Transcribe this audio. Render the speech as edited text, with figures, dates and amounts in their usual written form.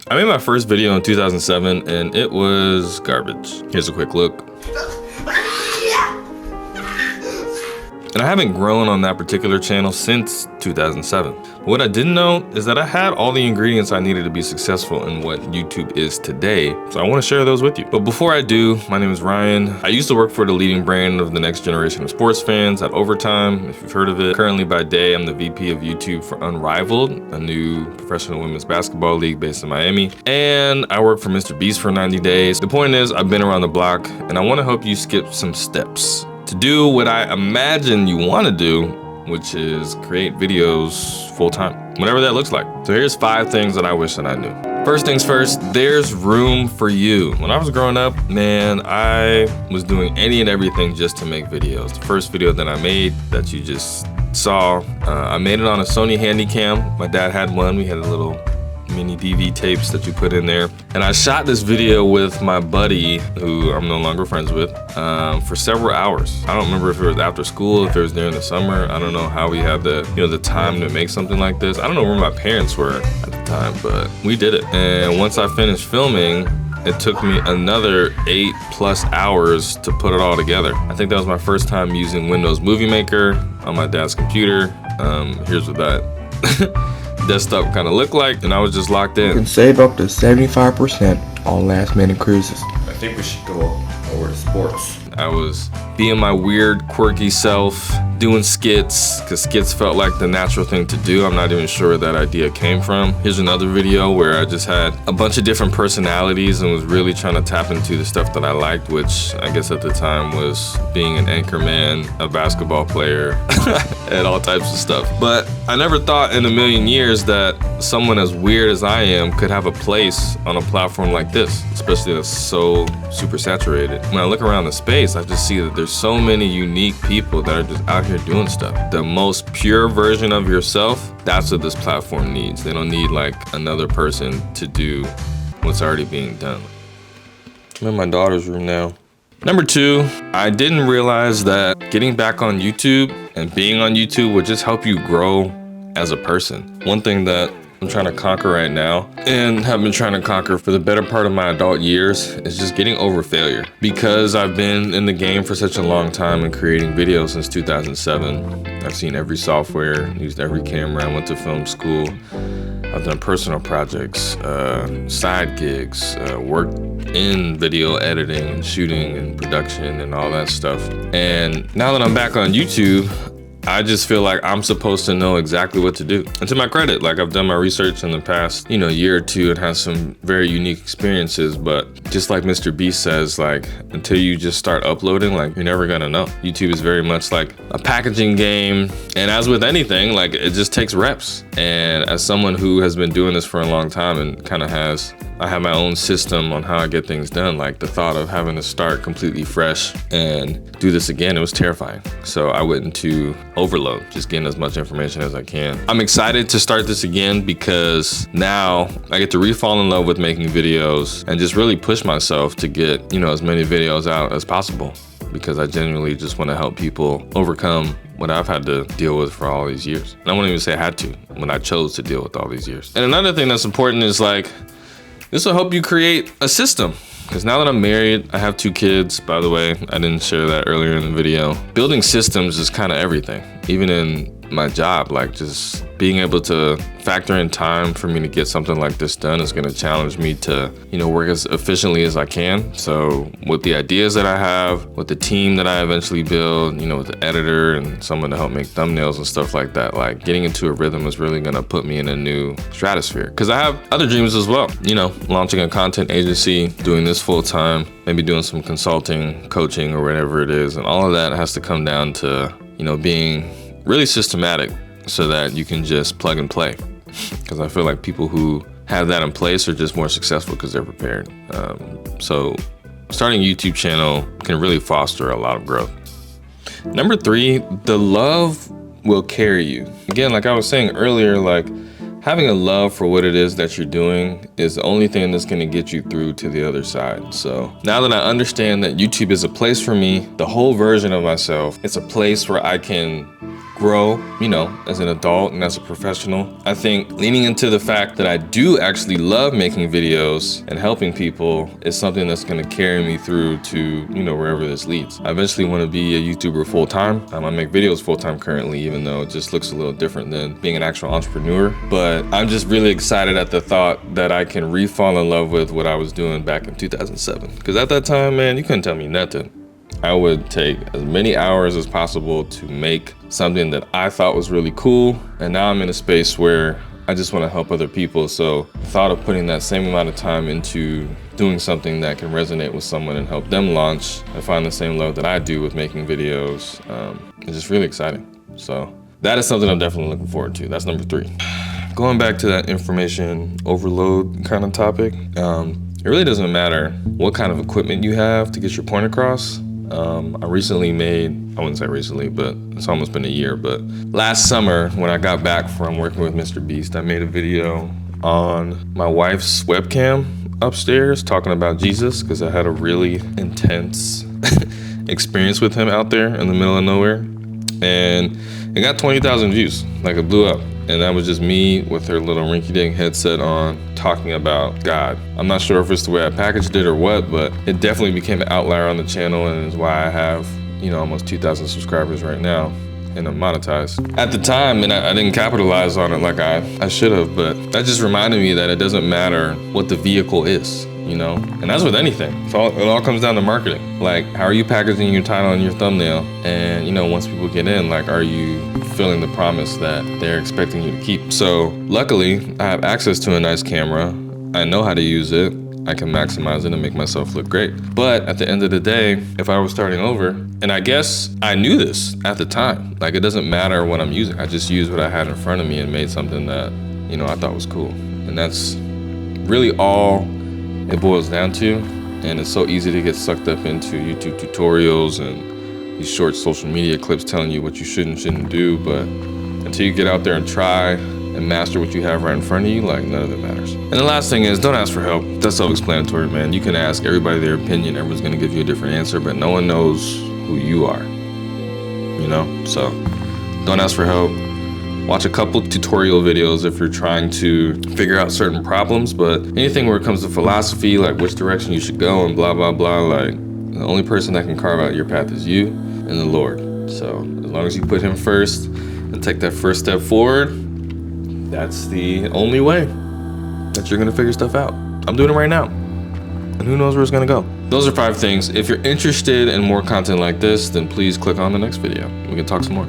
I made my first video in 2007 and it was garbage. Here's a quick look. And I haven't grown on that particular channel since 2007. But what I didn't know is that I had all the ingredients I needed to be successful in what YouTube is today. So I want to share those with you. But before I do, my name is Ryan. I used to work for the leading brand of the next generation of sports fans at Overtime, if you've heard of it. Currently by day, I'm the VP of YouTube for Unrivaled, a new professional women's basketball league based in Miami. And I work for Mr. Beast for 90 days. The point is, I've been around the block and I want to help you skip some steps to do what I imagine you want to do, which is create videos full time, whatever that looks like. So here's 5 things that I wish that I knew. First things first, there's room for you. When I was growing up, man, I was doing any and everything just to make videos. The first video that I made that you just saw, I made it on a Sony Handycam. My dad had one. We had a little mini DV tapes that you put in there. And I shot this video with my buddy, who I'm no longer friends with, for several hours. I don't remember if it was after school, if it was during the summer. I don't know how we had the time to make something like this. I don't know where my parents were at the time, but we did it. And once I finished filming, it took me another 8+ hours to put it all together. I think that was my first time using Windows Movie Maker on my dad's computer. Here's what that desktop kind of looked like, and I was just locked in. You can save up to 75% on last-minute cruises. I think we should go over to sports. I was being my weird, quirky self, doing skits, because skits felt like the natural thing to do. I'm not even sure where that idea came from. Here's another video where I just had a bunch of different personalities and was really trying to tap into the stuff that I liked, which I guess at the time was being an anchor man, a basketball player, and all types of stuff. But I never thought in a million years that someone as weird as I am could have a place on a platform like this, especially that's so super saturated. When I look around the space, I just see that there's so many unique people that are just out here doing stuff. The most pure version of yourself, that's what this platform needs. They don't need like another person to do what's already being done. I'm in my daughter's room now. Number 2, I didn't realize that getting back on YouTube and being on YouTube would just help you grow as a person. One thing that I'm trying to conquer right now, and have been trying to conquer for the better part of my adult years, is just getting over failure. Because I've been in the game for such a long time and creating videos since 2007, I've seen every software, used every camera, I went to film school, I've done personal projects, side gigs, worked in video editing and shooting and production and all that stuff. And now that I'm back on YouTube, I just feel like I'm supposed to know exactly what to do. And to my credit, like I've done my research in the past, year or two and had some very unique experiences, but just like Mr. Beast says, like until you just start uploading, like you're never gonna know. YouTube is very much like a packaging game. And as with anything, like it just takes reps. And as someone who has been doing this for a long time and kind of I have my own system on how I get things done. Like the thought of having to start completely fresh and do this again, it was terrifying. So I went into overload, just getting as much information as I can. I'm excited to start this again because now I get to re-fall in love with making videos and just really push myself to get, as many videos out as possible, because I genuinely just want to help people overcome what I've had to deal with for all these years. And I won't even say I had to, when I chose to deal with all these years. And another thing that's important is like, this will help you create a system. Because now that I'm married, I have 2 kids, by the way. I didn't share that earlier in the video. Building systems is kind of everything. Even in my job, like just being able to factor in time for me to get something like this done is gonna challenge me to, work as efficiently as I can. So with the ideas that I have, with the team that I eventually build, with the editor and someone to help make thumbnails and stuff like that, like getting into a rhythm is really gonna put me in a new stratosphere. Because I have other dreams as well, launching a content agency, doing this full time, maybe doing some consulting, coaching, or whatever it is. And all of that has to come down to, being really systematic so that you can just plug and play. Because I feel like people who have that in place are just more successful because they're prepared. So starting a YouTube channel can really foster a lot of growth. Number 3, the love will carry you. Again, like I was saying earlier, like having a love for what it is that you're doing is the only thing that's gonna get you through to the other side. So now that I understand that YouTube is a place for me, the whole version of myself, it's a place where I can grow, you know, as an adult and as a professional. I think leaning into the fact that I do actually love making videos and helping people is something that's gonna carry me through to, you know, wherever this leads. I eventually wanna be a YouTuber full-time. I make videos full-time currently, even though it just looks a little different than being an actual entrepreneur. But I'm just really excited at the thought that I can re-fall in love with what I was doing back in 2007. Because at that time, man, you couldn't tell me nothing. I would take as many hours as possible to make something that I thought was really cool. And now I'm in a space where I just want to help other people. So the thought of putting that same amount of time into doing something that can resonate with someone and help them launch and find the same love that I do with making videos is just really exciting. So that is something I'm definitely looking forward to. That's number 3. Going back to that information overload kind of topic, it really doesn't matter what kind of equipment you have to get your point across. I recently made, I wouldn't say recently, but it's almost been a year, but last summer when I got back from working with Mr. Beast, I made a video on my wife's webcam upstairs talking about Jesus, because I had a really intense experience with him out there in the middle of nowhere. And it got 20,000 views, like it blew up. And that was just me with her little rinky-dink headset on talking about God. I'm not sure if it's the way I packaged it or what, but it definitely became an outlier on the channel, and is why I have, you know, almost 2,000 subscribers right now and I'm monetized. At the time, and I didn't capitalize on it like I should have, but that just reminded me that it doesn't matter what the vehicle is, you know? And that's with anything. It all comes down to marketing. Like, how are you packaging your title and your thumbnail? And, you know, once people get in, like, are you fulfilling the promise that they're expecting you to keep? So luckily, I have access to a nice camera. I know how to use it. I can maximize it and make myself look great. But at the end of the day, if I was starting over, and I guess I knew this at the time, like, it doesn't matter what I'm using. I just used what I had in front of me and made something that, you know, I thought was cool. And that's really all it boils down to. And it's so easy to get sucked up into YouTube tutorials and these short social media clips telling you what you should and shouldn't do. But until you get out there and try and master what you have right in front of you, like, none of it matters. And the last thing is, don't ask for help. That's self-explanatory, man. You can ask everybody their opinion. Everyone's gonna give you a different answer, but no one knows who you are, you know? So don't ask for help. Watch a couple tutorial videos if you're trying to figure out certain problems, but anything where it comes to philosophy, like which direction you should go and blah, blah, blah, like, the only person that can carve out your path is you and the Lord. So as long as you put him first and take that first step forward, that's the only way that you're gonna figure stuff out. I'm doing it right now, and who knows where it's gonna go. Those are 5 things. If you're interested in more content like this, then please click on the next video. We can talk some more.